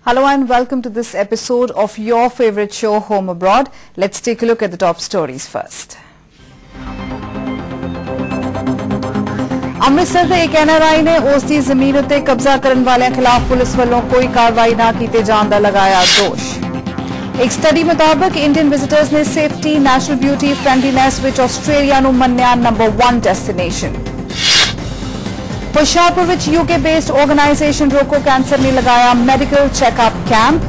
Hello and welcome to this episode of your favorite show, Home Abroad. Let's take a look at the top stories first. Amritsar ਦੇ ਇੱਕ NRI ਨੇ ਉਸ ਦੀ ਜ਼ਮੀਨ ਉੱਤੇ ਕਬਜ਼ਾ ਕਰਨ ਵਾਲਿਆਂ ਖਿਲਾਫ ਪੁਲਿਸ ਵੱਲੋਂ ਕੋਈ ਕਾਰਵਾਈ ਨਾ ਕੀਤੇ ਜਾਣ ਦਾ ਲਗਾਇਆ ਦੋਸ਼। ਇੱਕ ਸਟੱਡੀ ਮੁਤਾਬਕ ਇੰਡੀਅਨ ਵਿਜ਼ਿਟਰਸ ਨੇ ਸੇਫਟੀ, ਨੈਸ਼ਨਲ ਬਿਊਟੀ, ਫ੍ਰੈਂਡਲੀਨੈਸ ਵਿੱਚ ਆਸਟ੍ਰੇਲੀਆ ਨੂੰ ਮੰਨਿਆ ਨੰਬਰ 1 ਡੈਸਟੀਨੇਸ਼ਨ। ਹੁਸ਼ਿਆਰਪੁਰ ਵਿੱਚ UK ਬੇਸਡ ਆਰਗੇਨਾਈਜੇਸ਼ਨ ਰੋਕੋ ਕੈਂਸਰ ਨੇ ਲਗਾਇਆ ਮੈਡੀਕਲ ਚੈੱਕਅਪ ਕੈਂਪ।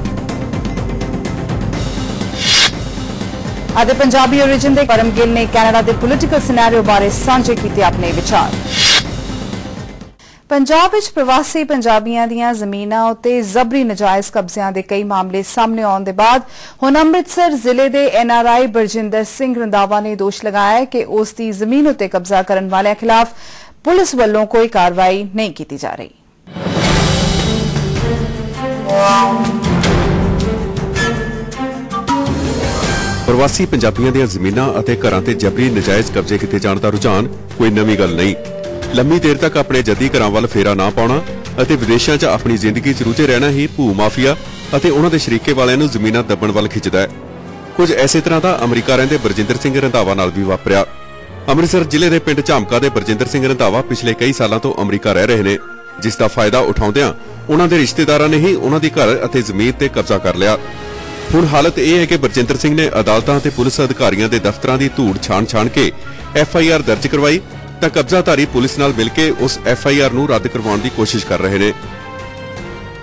ਅਤੇ ਪੰਜਾਬੀ origin ਦੇ ਪਰਮ ਗਿੱਲ ਨੇ ਕੈਨੇਡਾ ਦੇ ਪੋਲੀਟੀਕਲ ਸਿਨੈਰੀਓ ਬਾਰੇ ਸਾਂਝੇ ਕੀਤੇ ਆਪਣੇ ਵਿਚਾਰ। ਪੰਜਾਬ ਵਿੱਚ ਪ੍ਰਵਾਸੀ ਪੰਜਾਬੀਆਂ ਦੀਆਂ ਜ਼ਮੀਨਾਂ ਉੱਤੇ ਜ਼ਬਰੀ ਨਜਾਇਜ਼ ਕਬਜ਼ਿਆਂ ਦੇ ਕਈ ਮਾਮਲੇ ਸਾਹਮਣੇ ਆਉਣ ਦੇ ਬਾਅਦ ਹੁਣ ਅੰਮ੍ਰਿਤਸਰ ਜ਼ਿਲ੍ਹੇ ਦੇ NRI ਬਰਜਿੰਦਰ ਸਿੰਘ ਰੰਧਾਵਾ ਨੇ ਦੋਸ਼ ਲਗਾਇਆ ਕਿ ਉਸ ਦੀ ਜ਼ਮੀਨ ਉੱਤੇ ਕਬਜ਼ਾ ਕਰਨ ਵਾਲਿਆਂ ਖਿਲਾਫ ਪੁਲਿਸ ਵੱਲੋਂ ਕੋਈ ਕਾਰਵਾਈ ਨਹੀਂ ਕੀਤੀ ਜਾ ਰਹੀ। ਪ੍ਰਵਾਸੀ ਪੰਜਾਬੀਆਂ ਦੀਆਂ ਜ਼ਮੀਨਾਂ ਅਤੇ ਘਰਾਂ ਤੇ ਜਬਰੀ ਨਜਾਇਜ਼ ਕਬਜ਼ੇ ਕੀਤੇ ਜਾਣ ਦਾ ਰੁਝਾਨ ਕੋਈ ਨਵੀਂ ਗੱਲ ਨਹੀਂ। ਲੰਮੀ ਦੇਰ ਤੱਕ ਆਪਣੇ ਜੱਦੀ ਘਰਾਂ ਵੱਲ ਫੇਰਾ ਨਾ ਪਾਉਣਾ ਅਤੇ ਵਿਦੇਸ਼ਾਂ 'ਚ ਆਪਣੀ ਜ਼ਿੰਦਗੀ 'ਚ ਰੁਝੇ ਰਹਿਣਾ ਹੀ ਭੂ ਮਾਫੀਆ ਅਤੇ ਉਹਨਾਂ ਦੇ ਸ਼ਰੀਕੇ ਵਾਲਿਆਂ ਨੂੰ ਜ਼ਮੀਨਾਂ ਦੱਬਣ ਵੱਲ ਖਿੱਚਦਾ ਹੈ। ਕੁਝ ਐਸੇ ਤਰ੍ਹਾਂ ਦਾ ਅਮਰੀਕਾ ਰਹਿੰਦੇ ਬਰਜਿੰਦਰ ਸਿੰਘ ਰੰਧਾਵਾ ਨਾਲ ਵੀ ਵਾਪਰਿਆ। ਅੰਮ੍ਰਿਤਸਰ ਜ਼ਿਲ੍ਹੇ ਦੇ ਪਿੰਡ ਝਾਮਕਾ ਦੇ ਬਰਜਿੰਦਰ ਸਿੰਘ ਰੰਧਾਵਾ ਪਿਛਲੇ ਕਈ ਸਾਲਾਂ ਤੋਂ ਅਮਰੀਕਾ ਰਹਿ ਰਹੇ ਨੇ, ਜਿਸ ਦਾ ਫਾਇਦਾ ਉਠਾਉਂਦਿਆਂ ਉਹਨਾਂ ਦੇ ਰਿਸ਼ਤੇਦਾਰਾਂ ਨੇ ਹੀ ਉਹਨਾਂ ਦੀ ਘਰ ਅਤੇ ਜ਼ਮੀਨ ਤੇ ਕਬਜ਼ਾ ਕਰ ਲਿਆ। ਹੁਣ ਹਾਲਤ ਇਹ ਹੈ ਕਿ ਬਰਜਿੰਦਰ ਸਿੰਘ ਨੇ ਅਦਾਲਤਾਂ ਅਤੇ ਪੁਲਿਸ ਅਧਿਕਾਰੀਆਂ ਦੇ ਦਫ਼ਤਰਾਂ ਦੀ ਧੂੜ ਛਾਣ ਕੇ FIR ਦਰਜ ਕਰਵਾਈ ਤਾਂ ਕਬਜ਼ਾਧਾਰੀ ਪੁਲਿਸ ਨਾਲ ਮਿਲ ਕੇ ਉਸ FIR ਨੂੰ ਰੱਦ ਕਰਵਾਉਣ ਦੀ ਕੋਸ਼ਿਸ਼ ਕਰ ਰਹੇ ਨੇ।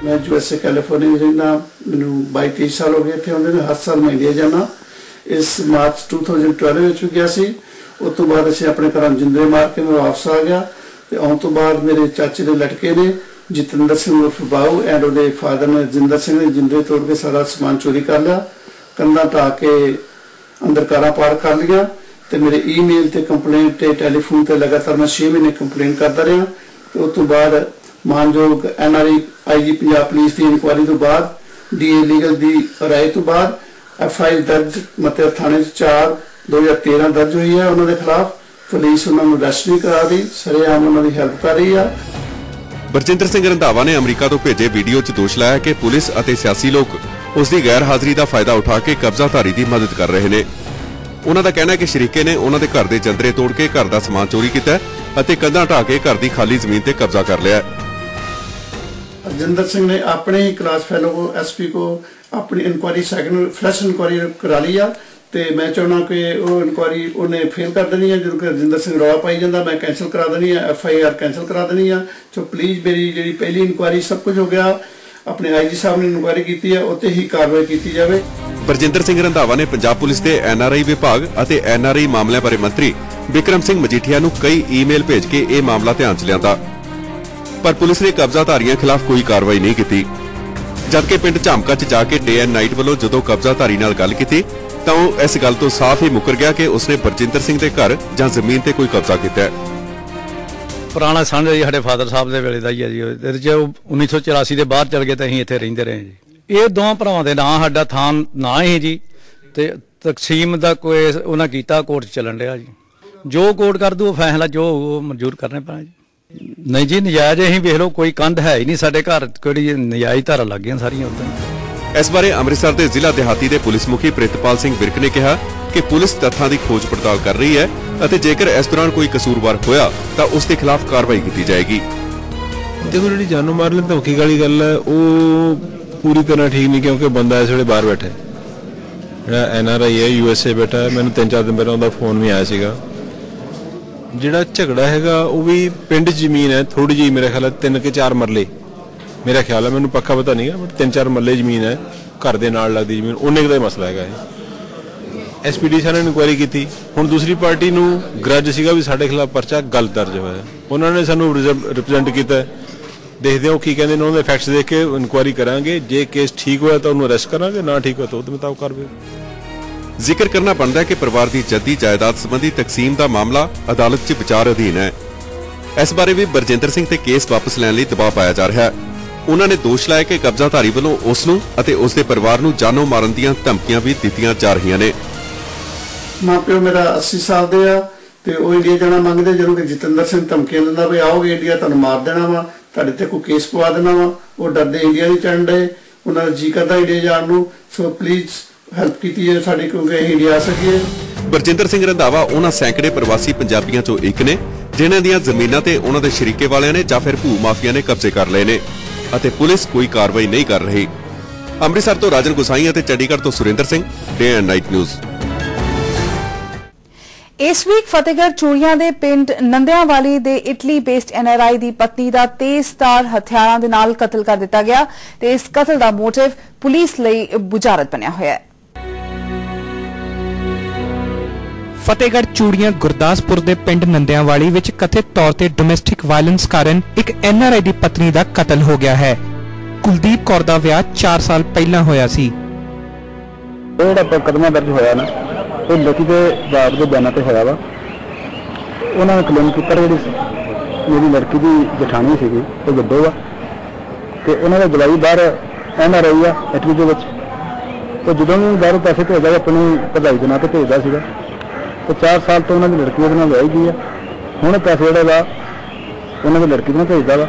मैं USA कैलिफोर्निया रहना, मैं 22-23 साल हो गए थे। उन्होंने हर साल मैं इंडिया जाना। इस मार्च 2012 में गया सी। उस तो बाद असीं अपने घर जिंदरे मार के मैं वापस आ गया। तो आने तो बाद मेरे चाचे के लड़के ने जितेंद्र सिंह उर्फ बाऊ एंड उहदे फादर ने जिंदर सिंह ने जिंदरे तोड़ के सारा समान चोरी कर लिया, कंधा ढा के अंदर कारा पार कर लिया। तो मेरे ईमेल ते कंप्लेंट ते टैलीफोन ते लगातार मैं 6 महीने कंप्लेंट करता रहा। तो उस तो बाद मानयोग NRI IG पंजाब पुलिस की इंक्वायरी तो बाद DA लीगल की राय तो बाद FIR दर्ज मतलब थाने 4/2013 दर्ज हुई है उन्होंने खिलाफ। पुलिस उन्होंने अरेस्ट नहीं करा रही, सरेआम उन्होंने हेल्प कर रही है। ਬਰਜਿੰਦਰ ਸਿੰਘ ਰੰਧਾਵਾ ਨੇ ਅਮਰੀਕਾ ਤੋਂ ਭੇਜੇ ਵੀਡੀਓ 'ਚ ਦੋਸ਼ ਲਾਇਆ ਕਿ ਪੁਲਿਸ ਅਤੇ ਸਿਆਸੀ ਲੋਕ ਉਸ ਦੀ ਗੈਰ ਹਾਜ਼ਰੀ ਦਾ ਫਾਇਦਾ ਉਠਾ ਕੇ ਕਬਜ਼ਾਧਾਰੀ ਦੀ ਮਦਦ ਕਰ ਰਹੇ ਨੇ। ਉਹਨਾਂ ਦਾ ਕਹਿਣਾ ਹੈ ਕਿ ਸ਼ਰੀਕੇ ਨੇ ਉਹਨਾਂ ਦੇ ਘਰ ਦੇ ਜੰਦਰੇ ਤੋੜ ਕੇ ਘਰ ਦਾ ਸਮਾਨ ਚੋਰੀ ਕੀਤਾ ਅਤੇ ਕੰਧਾਂ ਢਾ ਕੇ ਘਰ ਦੀ ਖਾਲੀ ਜ਼ਮੀਨ ਤੇ ਕਬਜ਼ਾ ਕਰ ਲਿਆ। जिंदर सिंह ने अपने ही क्लास फेलो को SP को अपनी इंक्वायरी सेकंड फ्रेश इंक्वायरी करा लिया। तो मैं चाहना कि वो इंक्वायरी उन्हें फेल कर देनी है। जो जिंदर सिंह रौला पाई जाता मैं कैंसल करा देनी है, FIR कैंसल करा देनी है। तो प्लीज़ मेरी जी पहली इंक्वायरी सब कुछ हो गया, अपने IG साहब ने इंक्वायरी की है, उत्ते ही कार्रवाई की जाए। ਬਰਜਿੰਦਰ ਸਿੰਘ ਰੰਧਾਵਾ ਨੇ ਪੰਜਾਬ ਪੁਲਿਸ ਦੇ NRI ਵਿਭਾਗ ਅਤੇ NRI ਮਾਮਲਿਆਂ ਬਾਰੇ ਮੰਤਰੀ ਵਿਕਰਮ ਸਿੰਘ ਮਜੀਠੀਆ ਨੂੰ ਕਈ ਈਮੇਲ ਭੇਜ ਕੇ ਇਹ ਮਾਮਲਾ ਧਿਆਨ 'ਚ ਲਿਆਂਦਾ, ਪਰ ਪੁਲਿਸ ਨੇ ਕਬਜ਼ਾਧਾਰੀਆਂ ਖਿਲਾਫ ਕੋਈ ਕਾਰਵਾਈ ਨਹੀਂ ਕੀਤੀ। ਜਦਕਿ ਪਿੰਡ ਝਾਮਕਾ 'ਚ ਜਾ ਕੇ ਡੇ ਐਂਡ ਨਾਈਟ ਵੱਲੋਂ ਜਦੋਂ ਕਬਜ਼ਾਧਾਰੀ ਨਾਲ ਗੱਲ ਕੀਤੀ ਤਾਂ ਉਹ ਇਸ ਗੱਲ ਤੋਂ ਸਾਫ਼ ਹੀ ਮੁੱਕਰ ਗਿਆ ਕਿ ਉਸਨੇ ਬਰਜਿੰਦਰ ਸਿੰਘ ਦੇ ਘਰ ਜਾਂ ਜ਼ਮੀਨ ਤੇ ਕੋਈ ਕਬਜ਼ਾ ਕੀਤਾ ਹੈ। ਪੁਰਾਣਾ ਸਾਂਝਾ ਜੀ ਸਾਡੇ ਫਾਦਰ ਸਾਹਿਬ ਦੇ ਵੇਲੇ ਦਾ ਹੀ ਹੈ ਜੀ। ਇਹਦੇ 'ਚ 1984 ਦੇ ਬਾਅਦ ਚਲ ਗਏ ਤਾਂ ਅਸੀਂ ਇੱਥੇ ਰਹਿੰਦੇ ਰਹੇ ਜੀ। ਇਹ ਦੋਵਾਂ ਭਰਾਵਾਂ ਦੇ ਨਾਂ ਸਾਡਾ ਥਾਂ ਨਾ ਹੀ ਜੀ, ਤੇ ਤਕਸੀਮ ਦਾ ਕੋਈ ਉਹਨਾਂ ਕੀਤਾ ਕੋਰਟ 'ਚ ਚੱਲਣ ਰਿਹਾ ਜੀ। ਜੋ ਕੋਰਟ ਕਰ ਦੂ ਉਹ ਫੈਸਲਾ ਜੋ ਉਹ ਮਨਜ਼ੂਰ ਕਰਨੇ ਪੈਣਾ ਜੀ। ਨਹੀਂ ਜੀ ਨਜਾਇਜ਼ ਅਸੀਂ ਵੇਖ ਲਓ, ਕੋਈ ਕੰਧ ਹੈ ਹੀ ਨਹੀਂ ਸਾਡੇ ਘਰ, ਕਿਹੜੀ ਨਜਾਇਜ਼ ਧਾਰਾ ਲੱਗ ਗਈਆਂ ਸਾਰੀਆਂ ਉੱਦਾਂ। ਇਸ ਬਾਰੇ ਅੰਮ੍ਰਿਤਸਰ ਦੇ ਜ਼ਿਲ੍ਹਾ ਦਿਹਾਤੀ ਦੇ ਪੁਲਿਸ ਮੁਖੀ ਪ੍ਰਿਤਪਾਲ ਸਿੰਘ ਵਿਰਕ ਨੇ ਕਿਹਾ ਕਿ ਪੁਲਿਸ ਤੱਥਾਂ ਦੀ ਖੋਜ ਪੜਤਾਲ ਕਰ ਰਹੀ ਹੈ ਅਤੇ ਜੇਕਰ ਇਸ ਦੌਰਾਨ ਕੋਈ ਕਸੂਰਵਾਰ ਹੋਇਆ ਤਾਂ ਉਸ ਦੇ ਖਿਲਾਫ ਕਾਰਵਾਈ ਕੀਤੀ ਜਾਏਗੀ। ਦੇਖੋ ਜਿਹੜੀ ਜਾਨੋਂ ਮਾਰ ਲੈਣ ਧਮਕੀ ਵਾਲੀ ਗੱਲ ਹੈ ਉਹ ਪੂਰੀ ਤਰ੍ਹਾਂ ਠੀਕ ਨਹੀਂ, ਕਿਉਂਕਿ ਬੰਦਾ ਇਸ ਵੇਲੇ ਬਾਹਰ ਬੈਠਾ ਜਿਹੜਾ NRI ਹੈ USA ਬੈਠਾ ਹੈ। ਮੈਨੂੰ 3-4 ਦਿਨ ਪਹਿਲਾਂ ਉਹਦਾ ਫੋਨ ਵੀ ਆਇਆ ਸੀਗਾ। ਜਿਹੜਾ ਝਗੜਾ ਹੈਗਾ ਉਹ ਵੀ ਪਿੰਡ ਜ਼ਮੀਨ ਹੈ ਥੋੜੀ ਜਿਹੀ, ਮੇਰੇ ਖਿਆਲ 3 ਕੇ 4 ਮਰਲੇ ਮੇਰਾ ਖਿਆਲ ਹੈ, ਮੈਨੂੰ ਪੱਕਾ ਪਤਾ ਨਹੀਂ ਹੈ, ਬਟ 3-4 ਮਰਲੇ ਜ਼ਮੀਨ ਹੈ, ਘਰ ਦੇ ਨਾਲ ਲੱਗਦੀ ਜ਼ਮੀਨ, ਉਹਨੇ ਕੁ ਦਾ ਮਸਲਾ ਹੈਗਾ ਇਹ। SPD ਸਾਹਿਬ ਨੇ ਇਨਕੁਆਇਰੀ ਕੀਤੀ। ਹੁਣ ਦੂਸਰੀ ਪਾਰਟੀ ਨੂੰ ਗਰਜ ਸੀਗਾ ਵੀ ਸਾਡੇ ਖਿਲਾਫ ਪਰਚਾ ਗਲਤ ਦਰਜ ਹੋਇਆ, ਉਹਨਾਂ ਨੇ ਸਾਨੂੰ ਰਿਪਰੈਜ਼ੈਂਟ ਕੀਤਾ। ਦੇਖਦੇ ਹੋ ਕੀ ਕਹਿੰਦੇ ਨੇ, ਉਹਨਾਂ ਦੇ ਫੈਕਟਸ ਦੇਖ ਕੇ ਇਨਕੁਆਇਰੀ ਕਰਾਂਗੇ। ਜੇ ਕੇਸ ਠੀਕ ਹੋਇਆ ਤਾਂ ਉਹਨੂੰ ਅਰੈਸਟ ਕਰਾਂਗੇ, ਨਾ ਠੀਕ ਹੋਇਆ ਤਾਂ ਉਹਦੇ ਮੁਤਾਬਕ ਕਾਰਵਾਈ। ਜ਼ਿਕਰ ਕਰਨਾ ਬਣਦਾ ਹੈ ਕਿ ਪਰਿਵਾਰ ਦੀ ਜੱਦੀ ਜਾਇਦਾਦ ਸੰਬੰਧੀ ਤਕਸੀਮ ਦਾ ਮਾਮਲਾ ਅਦਾਲਤ 'ਚ ਵਿਚਾਰ ਅਧੀਨ ਹੈ। ਇਸ ਬਾਰੇ ਵੀ ਬਰਜਿੰਦਰ ਸਿੰਘ ਤੇ ਕੇਸ ਵਾਪਸ ਲੈਣ ਲਈ ਦਬਾਅ ਪਾਇਆ ਜਾ ਰਿਹਾ ਹੈ। ਉਹਨਾਂ ਨੇ ਦੋਸ਼ ਲਾਇਆ ਕਿ ਕਬਜ਼ਾਧਾਰੀ ਵੱਲੋਂ ਉਸ ਨੂੰ ਅਤੇ ਉਸ ਦੇ ਪਰਿਵਾਰ ਨੂੰ ਜਾਨੋਂ ਮਾਰਨ ਦੀਆਂ ਧਮਕੀਆਂ ਵੀ ਦਿੱਤੀਆਂ ਜਾ ਰਹੀਆਂ ਨੇ। ਮਾਂ ਪਿਓ ਮੇਰਾ 80 ਸਾਲ ਦੇ ਆ ਤੇ ਉਹ ਇੰਡੀਆ ਜਾਣਾ ਮੰਗਦੇ, ਜਦੋਂ ਕਿ ਜਤਿੰਦਰ ਸਿੰਘ ਧਮਕੀਆਂ ਦਿੰਦਾ ਵੀ ਆਓਗੇ ਇੰਡੀਆ ਤੁਹਾਨੂੰ ਮਾਰ ਦੇਣਾ ਵਾ, ਤੁਹਾਡੇ ਤੇ ਕੋਈ ਕੇਸ ਪਵਾ ਦੇਣਾ ਵਾ। ਉਹ ਡਰਦੇ ਇੰਡੀਆ ਨਹੀਂ ਚੜ੍ਹਨ ਡਏ। ਉਹਨਾਂ ਦਾ ਜੀ ਕਰਦਾ ਇੰਡੀਆ ਜਾਣ ਨੂੰ। ਸੋ ਪਲੀਜ਼ ਹੈਲਪ ਕੀਤੀ ਹੈ ਸਾਡੀ, ਕਿਉਂਕਿ ਅਸੀਂ ਇੰਡੀਆ ਆ ਸਕੀਏ। ਬਰਜਿੰਦਰ ਸਿੰਘ ਰੰਧਾਵਾ ਉਹਨਾਂ ਸੈਂਕੜੇ ਪ੍ਰਵਾਸੀ ਪੰਜਾਬੀਆਂ ਚੋਂ ਇੱਕ ਨੇ ਜਿਨ੍ਹਾਂ ਦੀਆਂ ਜ਼ਮੀਨਾਂ ਤੇ ਉਹਨਾਂ ਦੇ ਸ਼ਰੀਕੇ ਵਾਲਿਆਂ ਨੇ ਜਾਂ ਫਿਰ ਭੂ ਮਾਫੀਆ ਨੇ ਕਬਜ਼ੇ ਕਰ ਲਏ ਨੇ ਅਤੇ ਪੁਲਿਸ ਕੋਈ ਕਾਰਵਾਈ ਨਹੀਂ ਕਰ ਰਹੀ। ਅੰਮ੍ਰਿਤਸਰ ਤੋਂ ਰਾਜਨ ਗੁਸਾਈ ਅਤੇ ਚੰਡੀਗੜ੍ਹ ਤੋਂ Surinder Singh, day and night news. ਇਸ ਵੀਕ ਫਤਿਹਗੜ੍ਹ ਚੂੜੀਆਂ ਦੇ ਪਿੰਡ ਨੰਦਿਆਂਵਾਲੀ ਦੇ ਇਟਲੀ ਬੇਸਡ NRI ਦੀ ਪਤਨੀ ਦਾ ਤੇਜ਼ਧਾਰ ਹਥਿਆਰਾਂ ਦੇ ਨਾਲ ਕਤਲ ਕਰ ਦਿੱਤਾ ਗਿਆ ਤੇ ਇਸ ਕਤਲ ਦਾ ਮੋਟਿਵ ਪੁਲਿਸ ਲਈ ਬੁਝਾਰਤ ਬਣਿਆ ਹੋਇਆ ਹੈ। ਫਤਿਹਗੜ੍ਹ ਚੂੜੀਆਂ ਗੁਰਦਾਸਪੁਰ ਦੇ ਪਿੰਡ ਨੰਦਿਆਂਵਾਲੀ ਵਿੱਚ ਕਥਿਤ ਤੌਰ ਤੇ ਡੋਮੈਸਟਿਕ ਵਾਇਲੈਂਸ ਕਾਰਨ ਇੱਕ NRI ਦੀ ਪਤਨੀ ਦਾ ਕਤਲ ਹੋ ਗਿਆ ਹੈ। ਕੁਲਦੀਪ ਕੌਰ ਦਾ ਵਿਆਹ 4 ਸਾਲ ਪਹਿਲਾਂ ਹੋਇਆ ਸੀ। ਜਿਹੜਾ ਮੁਕੱਦਮਾ ਦਰਜ ਹੋਇਆ ਨਾ ਉਹ ਲੜਕੀ ਦੇ ਬਾਪ ਦੇ ਬਿਆਨਾਂ ਤੇ ਹੋਇਆ ਵਾ। ਉਹਨਾਂ ਨੇ ਕਲੇਮ ਕੀਤਾ ਜਿਹੜੀ ਮੇਰੀ ਲੜਕੀ ਦੀ ਜਠਾਣੀ ਸੀਗੀ ਉਹ ਗੱਡੋ ਵਾ ਤੇ ਉਹਨਾਂ ਦਾ ਜਵਾਈ ਬਾਹਰ NRI ਆ ਇਟਲੀ ਦੇ ਵਿੱਚ। ਉਹ ਜਦੋਂ ਵੀ ਬਾਹਰੋਂ ਪੈਸੇ ਭੇਜਦਾ ਆਪਣੀ ਭਰਜਾਈ ਦੇ ਨਾਂ ਤੇ ਭੇਜਦਾ ਸੀਗਾ ਤੇ 4 ਸਾਲ ਤੋਂ ਉਹਨਾਂ ਦੀ ਲੜਕੀ ਉਹਦੇ ਨਾਲ ਵਿਆਹੀ ਗਈ ਆ। ਹੁਣ ਪੈਸੇ ਜਿਹੜੇ ਵਾ ਉਹਨਾਂ ਦੀ ਲੜਕੀ ਨੂੰ ਭੇਜਦਾ ਵਾ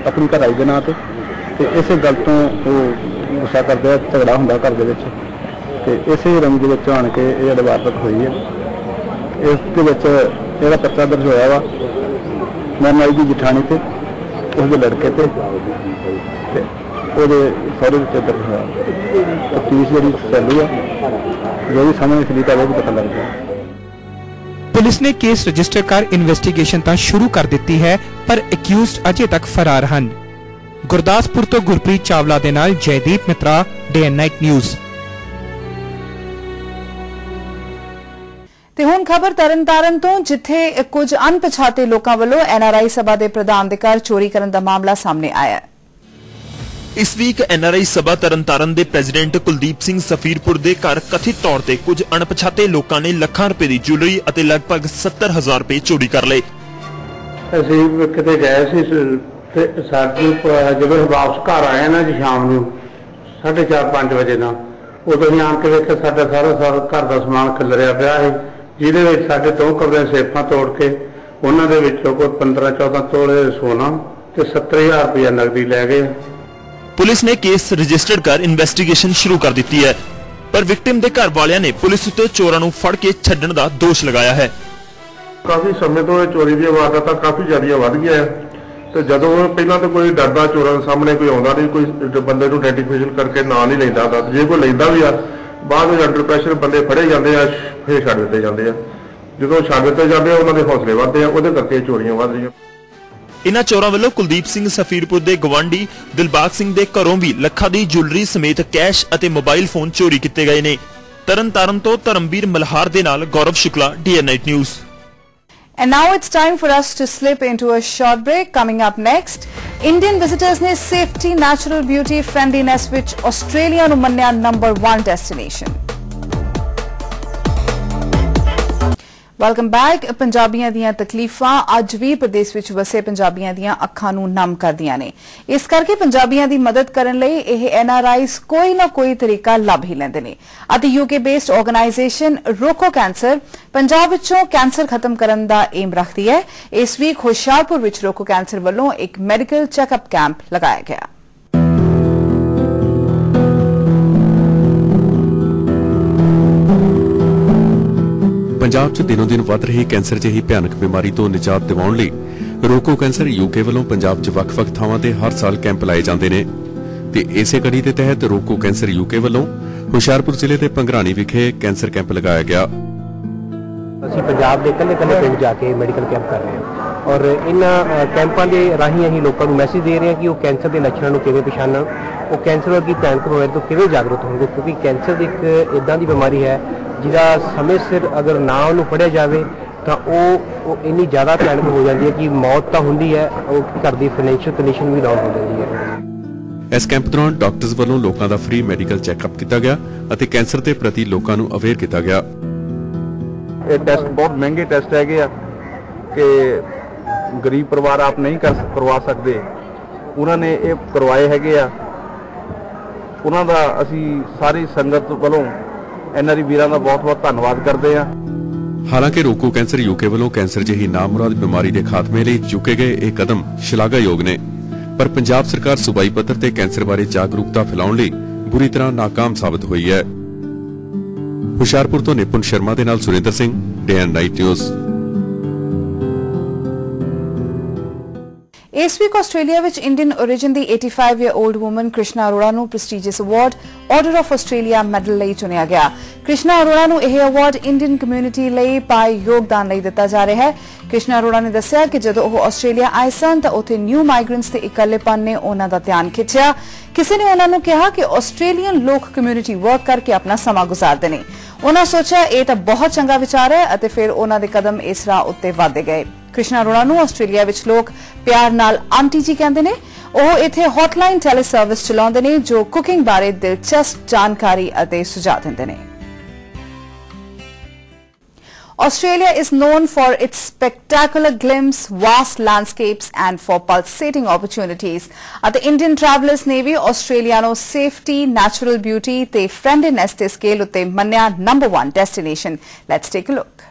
ਆਪਣੀ ਭਰਜਾਈ ਦੇ ਨਾਂ ਤੇ ਇਸੇ ਗੱਲ ਤੋਂ ਉਹ ਗੁੱਸਾ ਕਰਦੇ ਆ, ਝਗੜਾ ਹੁੰਦਾ ਘਰ ਦੇ ਵਿੱਚ ਤੇ ਇਸੇ ਰੰਗ ਦੇ ਵਿੱਚ ਆਣ ਕੇ ਇਹ ਜਿਹੜੀ ਵਾਰਦਾਤ ਹੋਈ ਹੈ। ਇਸ ਦੇ ਵਿੱਚ ਜਿਹੜਾ ਪਰਚਾ ਦਰਜ ਹੋਇਆ ਵਾ ਮਰਨਾਈ ਦੀ ਜਠਾਣੀ ਤੇ ਉਸਦੇ ਲੜਕੇ ਤੇ ਉਹਦੇ ਸਹੁਰੇ ਵਿੱਚ ਦਰਜ ਹੋਇਆ। ਤਫਤੀਸ਼ ਜਿਹੜੀ ਚੱਲੂ ਆ ਜੋ ਵੀ ਸਾਹਮਣੇ ਸਬੂਤ ਆਵੇ ਪਤਾ ਲੱਗ ਜਾਏ। ਪੁਲਿਸ ਨੇ ਕੇਸ ਰਜਿਸਟਰ ਕਰ ਇਨਵੈਸਟੀਗੇਸ਼ਨ ਤਾਂ ਸ਼ੁਰੂ ਕਰ ਦਿੱਤੀ ਹੈ ਪਰ ਅਕਿਊਜ਼ਡ ਅਜੇ ਤੱਕ ਫਰਾਰ ਹਨ। ਗੁਰਦਾਸਪੁਰ ਤੋਂ ਗੁਰਪ੍ਰੀਤ ਚਾਵਲਾ ਦੇ ਨਾਲ ਜੈਦੀਪ ਮਿਤਰਾ, ਡੇ ਐਂਡ ਨਾਈਟ ਨਿਊਜ਼। ਤੇ ਹੁਣ ਖਬਰ ਤਰਨਤਾਰਨ ਤੋਂ, ਜਿੱਥੇ ਕੁਝ ਅਣਪਛਾਤੇ ਲੋਕਾਂ ਵੱਲੋਂ NRI ਸਭਾ ਦੇ ਪ੍ਰਧਾਨ ਦੇ ਘਰ ਚੋਰੀ ਕਰਨ ਦਾ ਮਾਮਲਾ ਸਾਹਮਣੇ ਆਇਆ ਹੈ। ਇਸ ਵੀਕ NRI ਸਭਾ ਤਰਨਤਾਰਨ ਦੇ ਪ੍ਰੈਜ਼ੀਡੈਂਟ ਕੁਲਦੀਪ ਸਿੰਘ ਸਫੀਰਪੁਰ ਦੇ ਘਰ ਕਥਿਤ ਤੌਰ ਤੇ ਕੁਝ ਅਣਪਛਾਤੇ ਲੋਕਾਂ ਨੇ ਲੱਖਾਂ ਰੁਪਏ ਦੀ ਜੁਐਲਰੀ ਅਤੇ ਲਗਭਗ 70,000 ਰੁਪਏ ਚੋਰੀ ਕਰ ਲਏ। ਅਸੀਂ ਕਿਤੇ ਗਏ ਸੀ ਤੇ ਸਾਡੇ ਜਦੋਂ ਵਾਪਸ ਘਰ ਆਏ ਨਾ ਜੀ ਸ਼ਾਮ ਨੂੰ 4:30-5 ਵਜੇ ਨਾਲ, ਉਦੋਂ ਹੀ ਆਣ ਕੇ ਵੇਖਿਆ ਸਾਡਾ ਸਾਰਾ ਘਰ ਦਾ ਸਮਾਨ ਖਿਲਰਿਆ ਪਿਆ ਹੈ, ਜਿਹਦੇ ਵਿੱਚ ਸਾਡੇ 2 ਕਮਰੇ ਸੇਫਾਂ ਤੋੜ ਕੇ ਉਹਨਾਂ ਦੇ ਵਿੱਚੋਂ ਕੋਈ 15-14 ਤੋਲੇ ਸੋਨਾ ਤੇ 70,000 ਰੁਪਏ ਨਕਦੀ ਲੈ ਗਏ। ਪੁਲਿਸ ਨੇ ਕੇਸ ਰਜਿਸਟਰ ਕਰ ਇਨਵੈਸਟੀਗੇਸ਼ਨ ਸ਼ੁਰੂ ਕਰ ਦਿੱਤੀ ਹੈ ਪਰ ਵਿਕਟਿਮ ਦੇ ਘਰ ਵਾਲਿਆਂ ਨੇ ਪੁਲਿਸ ਉੱਤੇ ਚੋਰਾਂ ਨੂੰ ਫੜ ਕੇ ਛੱਡਣ ਦਾ ਦੋਸ਼ ਲਗਾਇਆ ਹੈ। ਕਾਫੀ ਸਮੇਂ ਤੋਂ ਇਹ ਚੋਰੀ ਦੀਆਂ ਵਾਰਦਾਤਾਂ ਕਾਫੀ ਜ਼ਿਆਦਾ ਵੱਧ ਗਈਆਂ ਹੈ ਤੇ ਜਦੋਂ ਪਹਿਲਾਂ ਤਾਂ ਕੋਈ ਡਰਦਾ ਚੋਰਾਂ ਦੇ ਸਾਹਮਣੇ ਕੋਈ ਆਉਂਦਾ ਨਹੀਂ, ਕੋਈ ਬੰਦੇ ਨੂੰ ਆਈਡੈਂਟੀਫਿਕੇਸ਼ਨ ਕਰਕੇ ਨਾਂ ਨਹੀਂ ਲੈਂਦਾ ਹੁੰਦਾ, ਜੇ ਕੋਈ ਲੈਂਦਾ ਵੀ ਆ ਬਾਅਦ ਵਿੱਚ ਅੰਡਰ ਪ੍ਰੈਸ਼ਰ ਬੰਦੇ ਫੜੇ ਜਾਂਦੇ ਆ, ਫੇਰ ਛੱਡ ਦਿੱਤੇ ਜਾਂਦੇ ਆ। ਜਦੋਂ ਛੱਡ ਦਿੱਤੇ ਜਾਂਦੇ ਆ ਉਹਨਾਂ ਦੇ ਹੌਸਲੇ ਵੱਧਦੇ ਆ, ਉਹਦੇ ਕਰਕੇ ਚੋਰੀਆਂ ਵੱਧ ਰਹੀਆਂ। ਇਨ੍ਹਾਂ ਚੋਰਾਂ ਵੱਲੋਂ ਕੁਲਦੀਪ ਸਿੰਘ ਸਫੀਰਪੁਰ ਦੇ ਗਵਾਂਢੀ ਦਿਲਬਾਗ ਸਿੰਘ ਦੇ ਘਰੋਂ ਵੀ ਲੱਖਾਂ ਦੀ ਜੁਐਲਰੀ ਸਮੇਤ ਕੈਸ਼ ਅਤੇ ਮੋਬਾਈਲ ਫੋਨ ਚੋਰੀ ਕੀਤੇ ਗਏ ਨੇ। ਤਰਨਤਾਰਨ ਤੋਂ ਧਰਮਵੀਰ ਮਲਹਾਰ ਦੇ ਨਾਲ Gaurav Shukla, the night news. And now it's time for us to slip into a short break. Coming up next, Indian visitors ne safety, natural beauty, friendliness which Australia nu manniya #1 destination. Welcome back. ਪੰਜਾਬੀਆਂ ਦੀਆਂ ਤਕਲੀਫਾਂ ਅੱਜ ਵੀ ਪ੍ਰਦੇਸ਼ ਵਿੱਚ ਵਸੇ ਪੰਜਾਬੀਆਂ ਦੀਆਂ ਅੱਖਾਂ ਨੂੰ ਨਮ ਕਰਦੀਆਂ ਨੇ। ਇਸ ਕਰਕੇ ਪੰਜਾਬੀਆਂ ਦੀ ਮਦਦ ਕਰਨ ਲਈ ਇਹ NRIs ਕੋਈ ਨਾ ਕੋਈ ਤਰੀਕਾ ਲੱਭ ਹੀ ਲੈਂਦੇ ਨੇ ਅਤੇ UK ਬੇਸਡ ਆਰਗੇਨਾਈਜੇਸ਼ਨ ਰੋਕੋ ਕੈਂਸਰ ਪੰਜਾਬ ਵਿੱਚੋਂ ਕੈਂਸਰ ਖਤਮ ਕਰਨ ਦਾ ਏਮ ਰੱਖਦੀ ਹੈ। ਇਸ ਵੀਕ ਹੁਸ਼ਿਆਰਪੁਰ ਵਿੱਚ ਰੋਕੋ ਕੈਂਸਰ ਵੱਲੋਂ ਇੱਕ ਮੈਡੀਕਲ ਚੈੱਕਅਪ ਕੈਂਪ ਲਗਾਇਆ ਗਿਆ। ਪੰਜਾਬ 'ਚ ਦਿਨੋਂ-ਦਿਨ ਵੱਧ ਰਹੀ ਕੈਂਸਰ ਜਿਹੀ ਭਿਆਨਕ ਬਿਮਾਰੀ ਤੋਂ ਨਿਜਾਤ ਦਿਵਾਉਣ ਲਈ ਰੋਕੋ ਕੈਂਸਰ UK ਵੱਲੋਂ ਪੰਜਾਬ 'ਚ ਵੱਖ-ਵੱਖ ਥਾਵਾਂ ਤੇ ਹਰ ਸਾਲ ਕੈਂਪ ਲਾਏ ਜਾਂਦੇ ਨੇ ਤੇ ਇਸੇ ਕੜੀ ਦੇ ਤਹਿਤ ਰੋਕੋ ਕੈਂਸਰ UK ਵੱਲੋਂ ਹੁਸ਼ਿਆਰਪੁਰ ਜ਼ਿਲ੍ਹੇ ਦੇ ਪੰਘਰਾਣੀ ਵਿਖੇ ਕੈਂਸਰ ਕੈਂਪ ਲਗਾਇਆ ਗਿਆ। ਅਸੀਂ ਪੰਜਾਬ ਦੇ ਕੱਲੇ-ਕੱਲੇ ਪਿੰਡ ਜਾ ਕੇ ਮੈਡੀਕਲ ਕੈਂਪ ਕਰ ਰਹੇ ਹਾਂ ਔਰ ਇਹਨਾਂ ਕੈਂਪਾਂ ਦੇ ਰਾਹੀਂ ਅਸੀਂ ਲੋਕਾਂ ਨੂੰ ਮੈਸੇਜ ਦੇ ਰਹੇ ਹਾਂ ਕਿ ਉਹ ਕੈਂਸਰ ਦੇ ਲੱਛਣਾਂ ਨੂੰ ਕਿਵੇਂ ਪਛਾਣਨ, ਉਹ ਕੈਂਸਰ ਵਰਗੀ ਭਿਆਨਕ ਬਿਮਾਰੀ ਤੋਂ ਕਿਵੇਂ ਜਾਗਰੂਕ ਹੋਣਗੇ, ਕਿਉਂਕਿ ਕੈਂਸਰ ਇੱਕ ਇਦਾਂ ਦੀ ਬਿਮਾਰੀ ਹੈ ਜਿਹਦਾ ਸਮੇਂ ਸਿਰ ਅਗਰ ਨਾ ਉਹਨੂੰ ਫੜਿਆ ਜਾਵੇ ਤਾਂ ਉਹ ਇੰਨੀ ਜ਼ਿਆਦਾ ਭਿਆਨਕ ਹੋ ਜਾਂਦੀ ਹੈ ਕਿ ਮੌਤ ਤਾਂ ਹੁੰਦੀ ਹੈ, ਉਹ ਘਰ ਦੀ ਫਾਈਨੈਂਸ਼ੀਅਲ ਕੰਡੀਸ਼ਨ ਵੀ ਡਾਊਨ ਹੋ ਜਾਂਦੀ ਹੈ। ਇਸ ਕੈਂਪ ਦੌਰਾਨ ਡਾਕਟਰਸ ਵੱਲੋਂ ਲੋਕਾਂ ਦਾ ਫ੍ਰੀ ਮੈਡੀਕਲ ਚੈੱਕਅਪ ਕੀਤਾ ਗਿਆ ਅਤੇ ਕੈਂਸਰ ਦੇ ਪ੍ਰਤੀ ਲੋਕਾਂ ਨੂੰ ਅਵੇਅਰ ਕੀਤਾ ਗਿਆ। ਇਹ ਟੈਸਟ ਬਹੁਤ ਮਹਿੰਗੇ ਟੈਸਟ ਹੈਗੇ ਆ ਕਿ ਗਰੀਬ ਪਰਿਵਾਰ ਆਪ ਨਹੀਂ ਕਰਵਾ ਸਕਦੇ, ਉਹਨਾਂ ਨੇ ਇਹ ਕਰਵਾਏ ਹੈਗੇ ਆ। ਉਹਨਾਂ ਦਾ ਅਸੀਂ ਸਾਰੀ ਸੰਗਤ ਵੱਲੋਂ NRI ਵੀਰਾਂ ਦਾ ਬਹੁਤ-ਬਹੁਤ ਧੰਨਵਾਦ ਕਰਦੇ ਆ। ਹਾਲਾਂਕਿ ਰੋਕੋ ਕੈਂਸਰ UK ਵੱਲੋਂ ਕੈਂਸਰ ਜਿਹੀ ਨਾਮੁਰਾਦ ਬਿਮਾਰੀ ਦੇ ਖਾਤਮੇ ਲਈ ਚੁੱਕੇ ਗਏ ਇਹ ਕਦਮ ਸ਼ਲਾਘਾਯੋਗ ਨੇ ਪਰ ਪੰਜਾਬ ਸਰਕਾਰ ਸੂਬਾਈ ਪੱਧਰ ਤੇ ਕੈਂਸਰ ਬਾਰੇ ਜਾਗਰੂਕਤਾ ਫੈਲਾਉਣ ਲਈ ਬੁਰੀ ਤਰ੍ਹਾਂ ਨਾਕਾਮ ਸਾਬਤ ਹੋਈ ਹੈ। ਹੁਸ਼ਿਆਰਪੁਰ ਤੋਂ ਨਿਪੁਨ ਸ਼ਰਮਾ ਦੇ ਨਾਲ Surinder Singh, day and night news. ਇਸ ਵੀਕ ਆਸਟ੍ਰੇਲੀਆ ਵਿੱਚ ਇੰਡੀਅਨ origin ਦੀ 85-year-old woman ਕ੍ਰਿਸ਼ਨਾ ਅਰੋੜਾ ਨੂੰ prestigious award order of Australia medal ਲਈ ਚੁਣਿਆ ਗਿਆ। ਕ੍ਰਿਸ਼ਨਾ ਅਰੋੜਾ ਨੂੰ ਇਹ ਅਵਾਰਡ ਇੰਡੀਅਨ ਕਮਿਊਨਿਟੀ ਲਈ ਪਾਏ ਯੋਗਦਾਨ ਲਈ ਦਿੱਤਾ ਜਾ ਰਿਹਾ ਹੈ। ਕ੍ਰਿਸ਼ਨਾ ਅਰੋੜਾ ਨੇ ਦੱਸਿਆ ਕਿ ਜਦੋਂ ਉਹ ਆਸਟ੍ਰੇਲੀਆ ਆਏ ਸਨ ਤਾਂ ਉੱਥੇ ਨਿਊ ਮਾਈਗ੍ਰੈਂਟਸ ਤੇ ਇਕੱਲੇਪਨ ਨੇ ਉਹਨਾਂ ਦਾ ਧਿਆਨ ਖਿੱਚਿਆ। ਕਿਸੇ ਨੇ ਉਹਨਾਂ ਨੂੰ ਕਿਹਾ ਕਿ ਆਸਟ੍ਰੇਲੀਅਨ ਲੋਕ ਕਮਿਊਨਿਟੀ ਵਰਕ ਕਰਕੇ ਆਪਣਾ ਸਮਾਂ ਗੁਜ਼ਾਰਦੇ ਨੇ। ਉਹਨਾਂ ਸੋਚਿਆ ਇਹ ਤਾਂ ਬਹੁਤ ਚੰਗਾ ਵਿਚਾਰ ਹੈ ਅਤੇ ਫਿਰ ਉਹਨਾਂ ਦੇ ਕਦਮ ਇਸ ਰਾਹ ਉੱਤੇ ਵਧਦੇ ਗਏ। ਕ੍ਰਿਸ਼ਨਾ ਅਰੋੜਾ ਨੂੰ ਆਸਟ੍ਰੇਲੀਆ ਵਿੱਚ ਲੋਕ ਪਿਆਰ ਨਾਲ ਆਂਟੀ ਜੀ ਕਹਿੰਦੇ ਨੇ। ਉਹ ਇੱਥੇ ਹੌਟਲਾਈਨ ਟੈਲੀ ਸਰਵਿਸ ਚਲਾਉਂਦੇ ਨੇ ਜੋ ਕੁਕਿੰਗ ਬਾਰੇ ਦਿਲਚਸਪ ਜਾਣਕਾਰੀ ਅਤੇ ਸੁਝਾਅ ਦਿੰਦੇ ਨੇ। Australia is known for its spectacular glimpse, vast landscapes and for pulsating opportunities. ਅਤੇ Indian travelers ਨੇ ਵੀ ਆਸਟ੍ਰੇਲੀਆ ਨੂੰ safety, natural beauty ਤੇ friendliness ਦੇ scale ਉੱਤੇ ਮੰਨਿਆ number 1 destination. Let's take a look.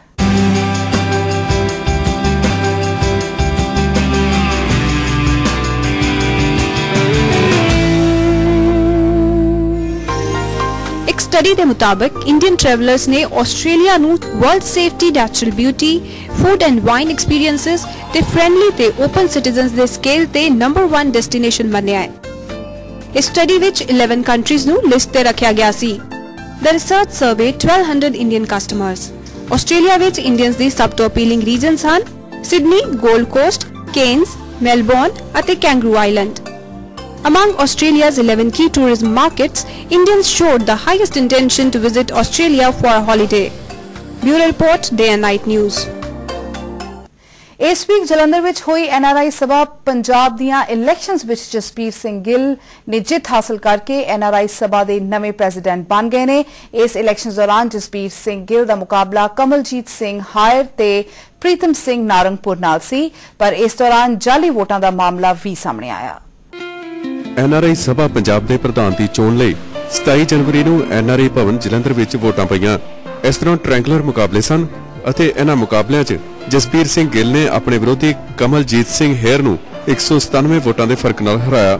Study के मुताबिक इंडियन ट्रैवलर्स ने ऑस्ट्रेलिया नु world safety, natural beauty, food and wine experiences ते फ्रेंडली ते ओपन सिटीजन्स दे स्केल ते नंबर 1 डेस्टिनेशन बनिया है। इस स्टडी विच 11 कंट्रीज नु लिस्ट ते रखा गया सी। The research survey 1200 Indian customers. Australia विच इंडियंस दी सब तो अपीलिंग रीजन्स हन Sydney, Gold Coast, Cairns, Melbourne अते Kangaroo Island. Among Australia's 11 key tourism markets, Indians showed the highest intention to visit Australia for a holiday. Bureau Report, Day and Night News. ਇਸ week Jalandhar ਵਿੱਚ ਹੋਈ NRI ਸਭਾ ਪੰਜਾਬ ਦੀਆਂ elections ਵਿੱਚ ਜਸਬੀਰ ਸਿੰਘ ਗਿੱਲ ਨੇ ਜਿੱਤ ਹਾਸਲ ਕਰਕੇ NRI ਸਭਾ ਦੇ ਨਵੇਂ ਪ੍ਰੈਜ਼ੀਡੈਂਟ ਬਣ ਗਏ ਨੇ। ਇਸ ਇਲੈਕਸ਼ਨ ਦੌਰਾਨ ਜਸਬੀਰ ਸਿੰਘ ਗਿੱਲ ਦਾ ਮੁਕਾਬਲਾ ਕਮਲਜੀਤ ਸਿੰਘ ਹਾਇਰ ਤੇ ਪ੍ਰੀਤਮ ਸਿੰਘ ਨਾਰੰਗਪੁਰ ਨਾਲ ਸੀ, ਪਰ ਇਸ ਦੌਰਾਨ ਜਾਲੀ ਵੋਟਾਂ ਦਾ ਮਾਮਲਾ ਵੀ ਸਾਹਮਣੇ ਆਇਆ। NRI ਸਭਾ ਪੰਜਾਬ ਦੇ ਪ੍ਰਧਾਨ ਦੀ ਚੋਣ ਲਈ 27 ਜਨਵਰੀ ਨੂੰ NRI ਭਵਨ ਜਲੰਧਰ ਵਿੱਚ ਵੋਟਾਂ ਪਈਆਂ। ਇਸ ਤਰ੍ਹਾਂ ਟ੍ਰਾਇੰਗੂਲਰ ਮੁਕਾਬਲੇ ਸਨ ਅਤੇ ਇਹਨਾਂ ਮੁਕਾਬਲਿਆਂ 'ਚ ਜਸਬੀਰ ਸਿੰਘ ਗਿੱਲ ਨੇ ਆਪਣੇ ਵਿਰੋਧੀ ਕਮਲਜੀਤ ਸਿੰਘ ਹੇਰ ਨੂੰ 197 ਵੋਟਾਂ ਦੇ ਫਰਕ ਨਾਲ ਹਰਾਇਆ।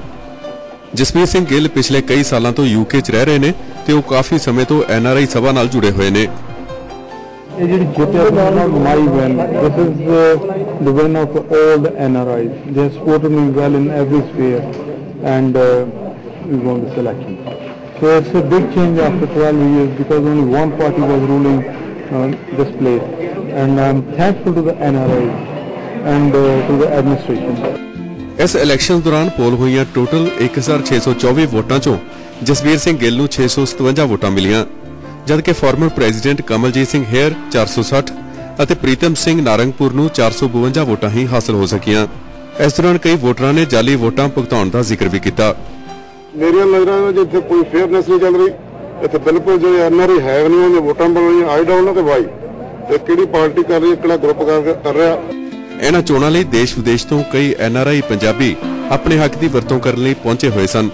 ਜਸਬੀਰ ਸਿੰਘ ਗਿੱਲ ਪਿਛਲੇ ਕਈ ਸਾਲਾਂ ਤੋਂ UK 'ਚ ਰਹਿ ਰਹੇ ਨੇ ਤੇ ਉਹ ਕਾਫੀ ਸਮੇਂ ਤੋਂ NRI ਸਭਾ ਨਾਲ ਜੁੜੇ ਹੋਏ ਨੇ। ਇਹ ਜਿਹੜੀ ਜਿੱਤ ਹੈ not my win. This is the win of all the NRIs. They have supported me well in every sphere and we won this election. So it's a big change after 12 years because only one party was ruling this place, and I'm thankful to the NRIs and to the administration. ਇਸ election ਦੌਰਾਨ ਪੋਲ ਹੋਈਆਂ total 1624 ਵੋਟਾਂ ਚੋਂ ਜਸਬੀਰ ਸਿੰਘ ਗਿੱਲ ਨੂੰ 657 ਵੋਟਾਂ ਮਿਲੀਆਂ, ਜਦਕਿ farmer president Kamaljit Singh ਹੇਰ 460 ਅਤੇ ਪ੍ਰੀਤਮ ਸਿੰਘ ਨਾਰੰਗਪੁਰ ਨੂੰ 452 ਵੋਟਾਂ ਹੀ ਹਾਸਲ ਹੋ ਸਕੀਆਂ। ਇਸ ਦੌਰਾਨ ਕਈ ਵੋਟਰਾਂ ਨੇ ਜਾਲੀ ਵੋਟਾਂ ਭੁਗਤਾਉਣ ਦਾ ਜ਼ਿਕਰ ਵੀ ਕੀਤਾ। ਮੇਰੀਆਂ ਨਜ਼ਰਾਂ ਵਿੱਚ ਇੱਥੇ ਕੋਈ ਫੇਅਰਨੈਸ ਨਹੀਂ ਚੱਲ ਰਹੀ। ਇੱਥੇ ਬਿਲਕੁਲ ਜਿਹੜੇ NRI ਹੈ ਨਹੀਂ ਉਹਨੇ ਵੋਟਾਂ ਬਣਾਉਣੀਆਂ ਆਈ ਡੋਂਟ ਨੋ ਤੇ ਵਾਈ ਤੇ ਕਿਹੜੀ ਪਾਰਟੀ ਕਰ ਰਹੀ ਹੈ, ਕਿਹੜਾ ਗਰੁੱਪ ਕਰ ਰਿਹਾ। ਇਹਨਾਂ ਚੋਣਾਂ ਲਈ ਦੇਸ਼ ਵਿਦੇਸ਼ ਤੋਂ ਕਈ NRI ਪੰਜਾਬੀ ਆਪਣੇ ਹੱਕ ਦੀ ਵਰਤੋਂ ਕਰਨ ਲਈ ਪਹੁੰਚੇ ਹੋਏ ਸਨ,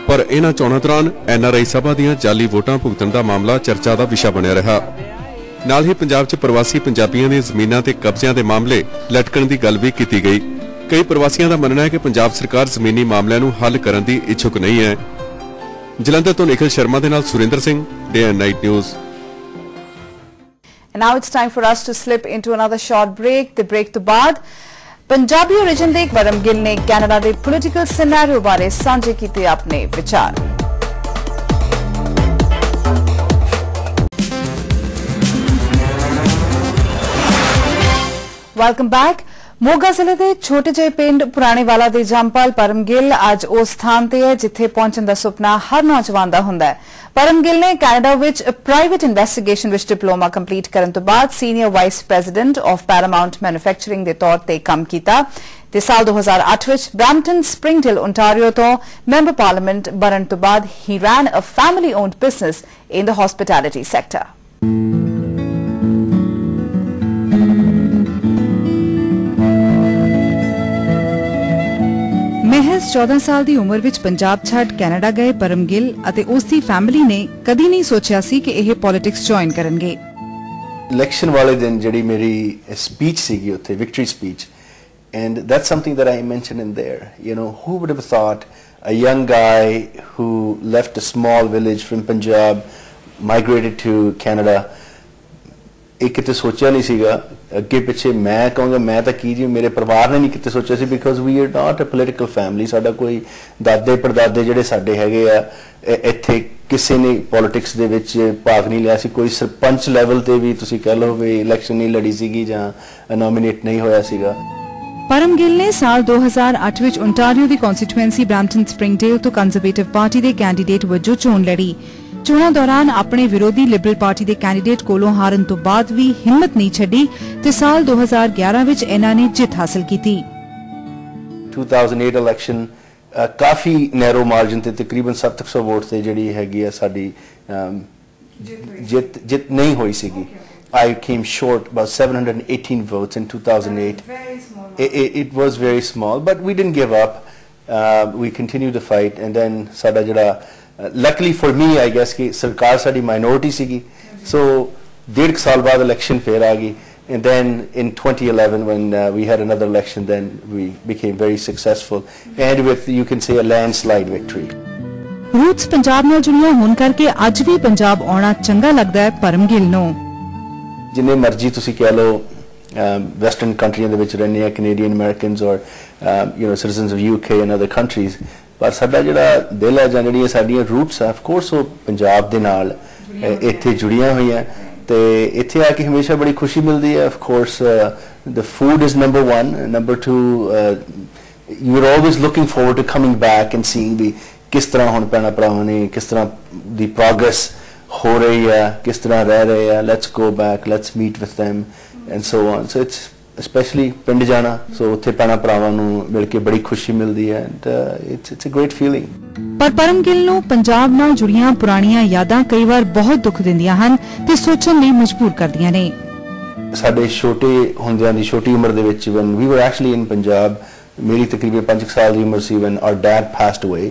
ਪਰ ਇਹਨਾਂ ਚੋਣਾਂ ਦੌਰਾਨ NRI ਸਭਾ ਦੀਆਂ ਜਾਲੀ ਵੋਟਾਂ ਭੁਗਤਣ ਦਾ ਮਾਮਲਾ ਚਰਚਾ ਦਾ ਵਿਸ਼ਾ ਬਣਿਆ ਰਿਹਾ। ਨਾਲ ਹੀ ਪੰਜਾਬ 'ਚ ਪ੍ਰਵਾਸੀ ਪੰਜਾਬੀਆਂ ਦੀਆਂ ਜ਼ਮੀਨਾਂ ਤੇ ਕਬਜ਼ਿਆਂ ਦੇ ਮਾਮਲੇ ਲਟਕਣ ਦੀ ਗੱਲ ਵੀ ਕੀਤੀ ਗਈ। ਕਈ ਪ੍ਰਵਾਸੀਆਂ ਦਾ ਮੰਨਣਾ ਹੈ ਕਿ ਪੰਜਾਬ ਸਰਕਾਰ ਜ਼ਮੀਨੀ ਮਾਮਲਿਆਂ ਨੂੰ ਹੱਲ ਕਰਨ ਦੀ ਇੱਛੁਕ ਨਹੀਂ ਹੈ। ਜਲੰਧਰ ਤੋਂ ਨਿਖਿਲ ਸ਼ਰਮਾ ਦੇ ਨਾਲ Surinder Singh, day and night news. And now it's time for us to slip into another short break. The break ਤੋਂ ਬਾਅਦ ਪੰਜਾਬੀ origin ਦੇ ਪਰਮ ਗਿੱਲ ਨੇ ਕੈਨੇਡਾ ਦੇ ਪੋਲੀਟੀਕਲ ਸਿਨੈਰੀਓ ਬਾਰੇ ਸਾਂਝੇ ਕੀਤੇ ਆਪਣੇ ਵਿਚਾਰ। Welcome back. ਮੋਗਾ ਜ਼ਿਲ੍ਹੇ ਦੇ ਛੋਟੇ ਜਿਹੇ ਪਿੰਡ ਪੁਰਾਣੇਵਾਲਾ ਦੇ ਜੰਪਲ ਪਰਮ ਗਿੱਲ ਅੱਜ ਉਸ ਥਾਂ ਤੇ ਹੈ ਜਿੱਥੇ ਪਹੁੰਚਣ ਦਾ ਸੁਪਨਾ ਹਰ ਨੌਜਵਾਨ ਦਾ ਹੁੰਦਾ ਹੈ। ਪਰਮ ਗਿੱਲ ਨੇ ਕੈਨੇਡਾ ਵਿੱਚ ਪ੍ਰਾਈਵੇਟ ਇਨਵੈਸਟੀਗੇਸ਼ਨ ਵਿੱਚ ਡਿਪਲੋਮਾ ਕੰਪਲੀਟ ਕਰਨ ਤੋਂ ਬਾਅਦ senior vice president of Paramount manufacturing ਦੇ ਤੌਰ ਤੇ ਕੰਮ ਕੀਤਾ ਤੇ ਸਾਲ 2008 ਵਿੱਚ ਬ੍ਰੈਂਪਟਨ ਸਪ੍ਰਿੰਗਡੇਲ ਓਨਟਾਰੀਓ ਤੋਂ ਮੈਂਬਰ ਪਾਰਲੀਮੈਂਟ ਬਣਨ ਤੋਂ ਬਾਅਦ ਹੀ ran a family owned business in the hospitality sector. महज 14 साल ਦੀ ਉਮਰ ਵਿੱਚ ਪੰਜਾਬ ਛੱਡ ਕੈਨੇਡਾ ਗਏ ਪਰਮ ਗਿੱਲ ਅਤੇ ਉਸ ਦੀ ਫੈਮਿਲੀ ਨੇ ਕਦੀ ਨਹੀਂ ਸੋਚਿਆ ਸੀ ਕਿ ਇਹ ਪੋਲਿਟਿਕਸ ਜੁਆਇਨ ਕਰਨਗੇ। ਇਲੈਕਸ਼ਨ ਵਾਲੇ ਦਿਨ ਜਿਹੜੀ ਮੇਰੀ ਸਪੀਚ ਸੀਗੀ ਉੱਥੇ victory speech, And that's something that I mentioned in there. You know, who would have thought a young guy who left a small village from Punjab, migrated to Canada, एक किते सोचा नहीं सीगा अगे पिछे मैं कहूँगा मैं तो की जी मेरे परिवार ने नहीं किते सोचा सी because we are not a political family साडा कोई दादे परदादे जिहड़े साडे हैगे आ इत्थे किसी ने पॉलिटिक्स दे विच भाग नहीं लिया सी कोई सरपंच लेवल ते भी तुसी कह लो भी इलेक्शन नहीं लड़ी सीगी जां नॉमिनेट नहीं होया सीगा। परमगिल ने साल 2008 ਵਿੱਚ ओंटारियो ਦੀ ਕਨਸਟੀਟੂਐਂਸੀ ਬ੍ਰੈਂਪਟਨ ਸਪ੍ਰਿੰਗਡੇਲ ਤੋਂ ਕੰਜ਼ਰਵੇਟਿਵ ਪਾਰਟੀ ਦੇ ਕੈਂਡੀਡੇਟ ਵਜੋਂ ਚੋਣ ਲੜੀ। ਚੋਣਾਂ ਦੌਰਾਨ ਆਪਣੇ ਵਿਰੋਧੀ ਲਿਬਰਲ ਪਾਰਟੀ ਦੇ ਕੈਂਡੀਡੇਟ ਕੋਲੋਂ ਹਾਰਨ ਤੋਂ ਬਾਅਦ ਵੀ ਹਿੰਮਤ ਨਹੀਂ ਛੱਡੀ ਤੇ ਸਾਲ 2011 ਵਿੱਚ ਇਹਨਾਂ ਨੇ ਜਿੱਤ ਹਾਸਲ ਕੀਤੀ। 2008 ਇਲੈਕਸ਼ਨ ਕਾਫੀ ਨੈਰੋ ਮਾਰਜਨ ਤੇ ਤਕਰੀਬਨ 700 ਵੋਟ ਤੇ ਜਿਹੜੀ ਹੈਗੀ ਆ ਸਾਡੀ ਜਿੱਤ ਨਹੀਂ ਹੋਈ ਸੀਗੀ। I came short about 718 votes in 2008. Very small. It was very small, but we didn't give up. We continued to fight, and then sada jada luckily for me, I guess कि सरकार साडी minority सीगी, so 1.5 साल बाद election फिर आ गई, and then in 2011 when we had another election, then we became very successful, and with you can say a landslide victory. Roots Punjab ਨਾਲ ਜੁੜੀਆਂ ਹੋਣ ਕਰਕੇ ਅੱਜ ਵੀ ਪੰਜਾਬ ਆਉਣਾ ਚੰਗਾ ਲੱਗਦਾ ਹੈ ਪਰਮਗਿਲ ਨੂੰ। जिन्ने मर्जी तुसी कह लो वेस्टर्न कंट्रियां दे विच रहने कैनेडियन अमेरिकनस और you know citizens of UK and other countries, पर साडा जिहड़ा दिल है जां जिहड़ियां साडीयां रूट्स ऑफ कोर्स वो पंजाब दे नाल इत्थे जुड़ियां होईयां ते इत्थे आके हमेशा बड़ी खुशी मिलदी है। Of course the food is number 1, number 2 you are always looking forward to coming back and seeing the किस तरह हुण भैणां भरावां ने किस तरह दी प्रोग्रेस हो रही है, किस तरह रह रहे हैं, let's go back, let's meet with them and so on. So it's especially पिंड जाना, so उत्थे भैणां भरावां नूं मिल के बड़ी खुशी मिलदी है and it's a great feeling. पर परमगिल ਨੂੰ ਪੰਜਾਬ ਨਾਲ ਜੁੜੀਆਂ ਪੁਰਾਣੀਆਂ ਯਾਦਾਂ ਕਈ ਵਾਰ ਬਹੁਤ ਦੁੱਖ ਦਿੰਦੀਆਂ ਹਨ ਤੇ ਸੋਚਣ ਲਈ ਮਜਬੂਰ ਕਰਦੀਆਂ ਨੇ। ਸਾਡੇ ਛੋਟੇ ਹੁੰਦਿਆਂ ਦੀ ਛੋਟੀ ਉਮਰ ਦੇ ਵਿੱਚ when we were actually in Punjab, ਮੇਰੀ ਤਕਰੀਬਨ 5 ਸਾਲ ਦੀ ਉਮਰ ਸੀ when our dad passed away.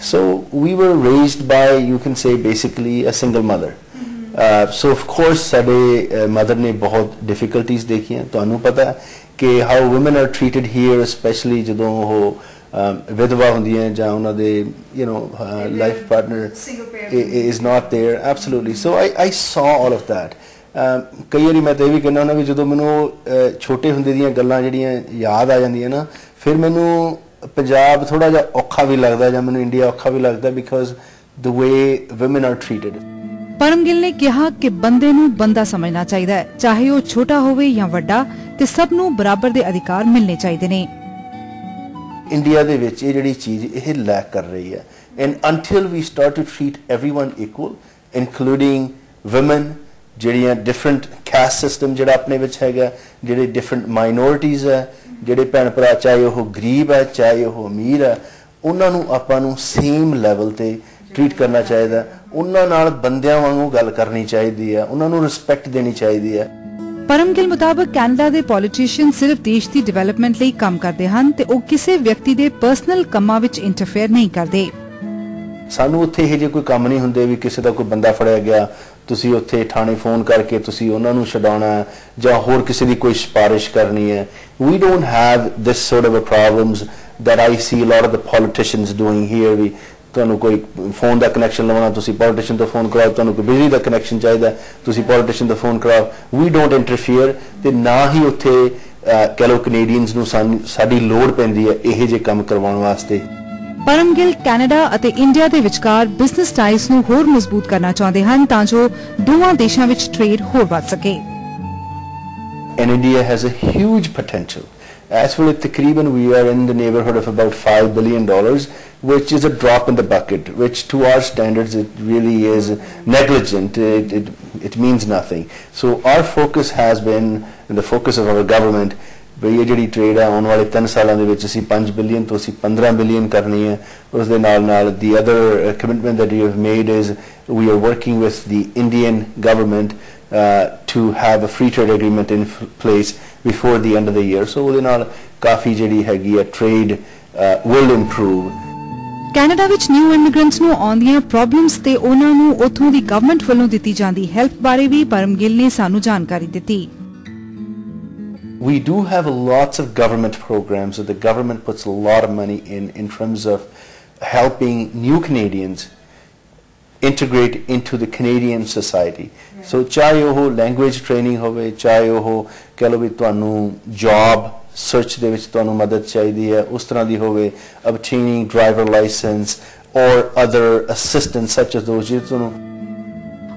So we were raised by, you can say, basically a single mother. So of course ਸਾਡੇ mother ਨੇ ਬਹੁਤ difficulties ਦੇਖੀਆਂ। ਤੁਹਾਨੂੰ ਪਤਾ ਕਿ how women are treated here, especially ਜਦੋਂ ਉਹ ਵਿਧਵਾ ਹੁੰਦੀਆਂ ਜਾਂ ਉਹਨਾਂ ਦੇ you know life partner is not there. Absolutely. So I saw all of that. ਕਈ ਵਾਰੀ ਮੈਂ ਤਾਂ ਇਹ ਵੀ ਕਹਿੰਦਾ ਹੁੰਦਾ ਵੀ ਜਦੋਂ ਮੈਨੂੰ ਛੋਟੇ ਹੁੰਦੇ ਦੀਆਂ ਗੱਲਾਂ ਜਿਹੜੀਆਂ ਯਾਦ ਆ ਜਾਂਦੀਆਂ ਨਾ ਫਿਰ ਮੈਨੂੰ ਪੰਜਾਬ ਥੋੜਾ ਜਿਹਾ ਔਖਾ ਵੀ ਲੱਗਦਾ ਜਾਂ ਮੈਨੂੰ ਇੰਡੀਆ ਔਖਾ ਵੀ ਲੱਗਦਾ because the way women are treated. ਪਰਮਗਿਲ ਨੇ ਕਿਹਾ ਕਿ ਬੰਦੇ ਨੂੰ ਬੰਦਾ ਸਮਝਣਾ ਚਾਹੀਦਾ ਹੈ, ਚਾਹੇ ਉਹ ਛੋਟਾ ਹੋਵੇ ਜਾਂ ਵੱਡਾ, ਤੇ ਸਭ ਨੂੰ ਬਰਾਬਰ ਦੇ ਅਧਿਕਾਰ ਮਿਲਣੇ ਚਾਹੀਦੇ ਨੇ। ਇੰਡੀਆ ਦੇ ਵਿੱਚ ਇਹ ਜਿਹੜੀ ਚੀਜ਼ ਇਹ ਲੈਕ ਕਰ ਰਹੀ ਹੈ and until we start to treat everyone equal including women, ਜਿਹੜੀਆਂ ਡਿਫਰੈਂਟ ਕਾਸਟ ਸਿਸਟਮ ਜਿਹੜਾ ਆਪਣੇ ਵਿੱਚ ਹੈਗਾ, ਜਿਹੜੇ ਡਿਫਰੈਂਟ ਮਾਈਨੋਰਿਟੀਜ਼ ਹੈ, ਜਿਹੜੇ ਭੈਣ ਭਰਾ ਚਾਹੇ ਉਹ ਗਰੀਬ ਹੈ ਚਾਹੇ ਉਹ ਅਮੀਰ ਹੈ, ਉਹਨਾਂ ਨੂੰ ਆਪਾਂ ਨੂੰ ਸੇਮ ਲੈਵਲ ਤੇ ਟ੍ਰੀਟ ਕਰਨਾ ਚਾਹੀਦਾ, ਉਹਨਾਂ ਨਾਲ ਬੰਦਿਆਂ ਵਾਂਗੂ ਗੱਲ ਕਰਨੀ ਚਾਹੀਦੀ ਹੈ, ਉਹਨਾਂ ਨੂੰ ਰਿਸਪੈਕਟ ਦੇਣੀ ਚਾਹੀਦੀ ਹੈ। ਪਰਮਗਿਲ ਮੁਤਾਬਕ ਕੈਨੇਡਾ ਦੇ ਪੋਲੀਟੀਸ਼ੀਅਨ ਸਿਰਫ ਦੇਸ਼ ਦੀ ਡਿਵੈਲਪਮੈਂਟ ਲਈ ਕੰਮ ਕਰਦੇ ਹਨ ਤੇ ਉਹ ਕਿਸੇ ਵਿਅਕਤੀ ਦੇ ਪਰਸਨਲ ਕੰਮਾਂ ਵਿੱਚ ਇੰਟਰਫੇਅਰ ਨਹੀਂ ਕਰਦੇ। ਸਾਨੂੰ ਉੱਥੇ ਇਹ ਜੇ ਕੋਈ ਕੰਮ ਨਹੀਂ ਹੁੰਦੇ ਵੀ ਕਿਸੇ ਦਾ ਕੋਈ ਬੰਦਾ ਫੜਿਆ ਗਿਆ ਤੁਸੀਂ ਉੱਥੇ ਥਾਣੇ ਫੋਨ ਕਰਕੇ ਤੁਸੀਂ ਉਹਨਾਂ ਨੂੰ ਛਡਾਉਣਾ ਜਾਂ ਹੋਰ ਕਿਸੇ ਦੀ ਕੋਈ ਸਿਫਾਰਿਸ਼ ਕਰਨੀ ਹੈ। We don't have this sort of a problems that I see a lot of the politicians doing here. ਵੀ ਤੁਹਾਨੂੰ ਕੋਈ ਫੋਨ ਦਾ ਕਨੈਕਸ਼ਨ ਲਵਾਉਣਾ ਤੁਸੀਂ ਪੋਲੀਟੀਸ਼ੀਅਨ ਤੋਂ ਫੋਨ ਕਰਾਓ, ਤੁਹਾਨੂੰ ਕੋਈ ਬਿਜਲੀ ਦਾ ਕਨੈਕਸ਼ਨ ਚਾਹੀਦਾ ਤੁਸੀਂ ਪੋਲੀਟੀਸ਼ੀਅਨ ਤੋਂ ਫੋਨ ਕਰਾਓ। We don't interfere ਤੇ ਨਾ ਹੀ ਉੱਥੇ ਕਹਿ ਲਓ ਕੈਨੇਡੀਅਨਸ ਨੂੰ ਸਾਡੀ ਲੋੜ ਪੈਂਦੀ ਹੈ ਇਹ ਜਿਹੇ ਕੰਮ ਕਰਵਾਉਣ ਵਾਸਤੇ। ਪਰਮਗਿਲ ਕੈਨੇਡਾ ਅਤੇ ਇੰਡੀਆ ਦੇ ਵਿਚਕਾਰ ਬਿਜ਼ਨਸ ਟਾਈਜ਼ ਨੂੰ ਹੋਰ ਮਜ਼ਬੂਤ ਕਰਨਾ ਚਾਹੁੰਦੇ ਹਨ ਤਾਂ ਜੋ ਦੋਵਾਂ ਦੇਸ਼ਾਂ ਵਿੱਚ ਟ੍ਰੇਡ ਹੋਰ ਵੱਧ ਸਕੇ। And India has a huge potential. As for it, takriban we are in the neighborhood of about $5 billion, which is a drop in the bucket, which to our standards it really is negligent. It means nothing. So our focus has been, and the focus of our government, ਵੀ ਇਹ ਜਿਹੜੀ trade ਹੈ ਆਉਣ ਵਾਲੇ 3 ਸਾਲਾਂ ਦੇ ਵਿੱਚ ਅਸੀਂ 5 billion ਤੋਂ ਅਸੀਂ 15 ਬਿਲੀਅਨ ਕਰਨੀ ਹੈ। ਉਸ ਦੇ ਨਾਲ ਨਾਲ the other commitment that we have made is we are working with the Indian government to have a free trade agreement in place before the end of the year. So ਉਹਦੇ ਨਾਲ ਕਾਫੀ ਜਿਹੜੀ ਹੈਗੀ ਹੈ ਟ੍ਰੇਡ will improve. ਕੈਨੇਡਾ ਵਿੱਚ new immigrants ਨੂੰ ਆਉਂਦੀਆਂ problems ਤੇ ਉਹਨਾਂ ਨੂੰ ਉੱਥੋਂ ਦੀ ਗਵਰਨਮੈਂਟ ਵੱਲੋਂ ਦਿੱਤੀ ਜਾਂਦੀ ਹੈਲਪ ਬਾਰੇ ਵੀ ਪਰਮਗਿਲ ਨੇ ਸਾਨੂੰ ਜਾਣਕਾਰੀ ਦਿੱਤੀ। We do have lots of government programs that the government puts a lot of money in terms of helping new Canadians integrate into the Canadian society. So ਚਾਹੇ ਉਹ language training ਹੋਵੇ, ਚਾਹੇ ਉਹ ਕਹ ਲਓ ਵੀ ਤੁਹਾਨੂੰ job search ਦੇ ਵਿੱਚ ਤੁਹਾਨੂੰ ਮਦਦ ਚਾਹੀਦੀ ਹੈ, ਉਸ ਤਰ੍ਹਾਂ ਦੀ ਹੋਵੇ, obtaining driver license or other assistance such as those ਤੁਹਾਨੂੰ।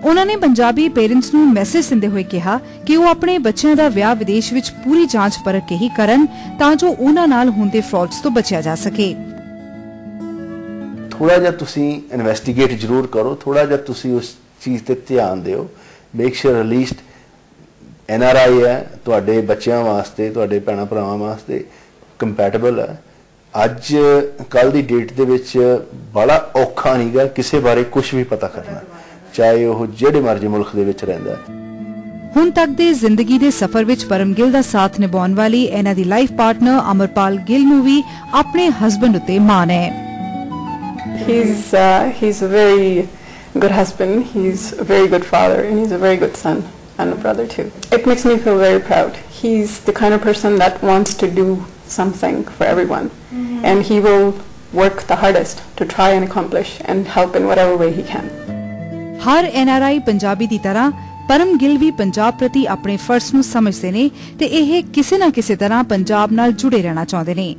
ਉਹਨਾਂ ਨੇ ਪੰਜਾਬੀ ਪੇਰੈਂਟਸ ਨੂੰ ਮੈਸੇਜ ਦਿੰਦੇ ਹੋਏ ਕਿਹਾ ਕਿ ਉਹ ਆਪਣੇ ਬੱਚਿਆਂ ਦਾ ਵਿਆਹ ਵਿਦੇਸ਼ ਵਿੱਚ ਪੂਰੀ ਜਾਂਚ ਪਰਖ ਕੇ ਹੀ ਕਰਨ ਤਾਂ ਜੋ ਉਹਨਾਂ ਨਾਲ ਹੁੰਦੇ ਫਰਾਡਸ ਤੋਂ ਬਚਿਆ ਜਾ ਸਕੇ। ਥੋੜਾ ਜਿਹਾ ਤੁਸੀਂ ਇਨਵੈਸਟੀਗੇਟ ਜ਼ਰੂਰ ਕਰੋ, ਥੋੜਾ ਜਿਹਾ ਤੁਸੀਂ ਉਸ ਚੀਜ਼ ਤੇ ਧਿਆਨ ਦਿਓ, make sure at least NRI ਹੈ ਤੁਹਾਡੇ ਬੱਚਿਆਂ ਵਾਸਤੇ, ਤੁਹਾਡੇ ਭੈਣਾਂ ਭਰਾਵਾਂ ਵਾਸਤੇ ਕੰਪੈਟੀਬਲ ਹੈ। ਅੱਜ ਕੱਲ ਦੀ ਡੇਟ ਦੇ ਵਿੱਚ ਬੜਾ ਔਖਾ ਨਹੀਂਗਾ ਕਿਸੇ ਬਾਰੇ ਕੁਝ ਵੀ ਪਤਾ ਕਰਨਾ, ਚਾਹੇ ਉਹ ਜਿਹੜੇ ਮਰਜ਼ੀ ਮੁਲਕ ਦੇ ਵਿੱਚ ਰਹਿੰਦਾ। ਹੁਣ ਤੱਕ ਦੇ ਜ਼ਿੰਦਗੀ ਦੇ ਸਫ਼ਰ ਵਿੱਚ ਪਰਮ ਗਿੱਲ ਦਾ ਸਾਥ ਨਿਭਾਉਣ ਵਾਲੀ ਇਹਨਾਂ ਦੀ ਲਾਈਫ ਪਾਰਟਨਰ ਅਮਰਪਾਲ ਗਿੱਲ ਨੂੰ ਵੀ ਆਪਣੇ ਹਸਬੰਡ ਉੱਤੇ ਮਾਣ ਹੈ। He's a very good husband, he's a very good father, and he's a very good son and a brother too. It makes me feel very proud. He's the kind of person that wants to do something for everyone, and he will work the hardest to try and accomplish and help in whatever way he can. Har NRI Punjabi ਦੀ ਤਰ੍ਹਾਂ ਪਰਮ ਗਿੱਲ ਵੀ ਪੰਜਾਬ ਪ੍ਰਤੀ ਆਪਣੇ ਫਰਜ਼ ਨੂੰ ਸਮਝਦੇ ਨੇ ਤੇ ਇਹ ਕਿਸੇ ਨਾ ਕਿਸੇ ਤਰ੍ਹਾਂ ਪੰਜਾਬ ਨਾਲ ਜੁੜੇ ਰਹਿਣਾ ਚਾਹੁੰਦੇ ਨੇ।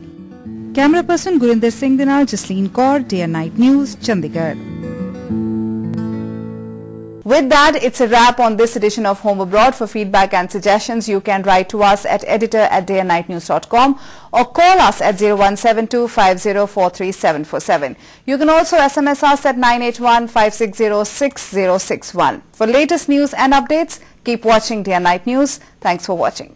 ਕੈਮਰਾ ਪਰਸਨ ਗੁਰਿੰਦਰ ਸਿੰਘ ਦੇ ਨਾਲ Jasleen Kaur, day and night news, Chandigarh. With that, it's a wrap on this edition of Home Abroad. For feedback and suggestions, you can write to us at editor@dayandnightnews.com or call us at 017250434747. You can also SMS us at 981-560-6061. For latest news and updates, keep watching Day and Night News. Thanks for watching.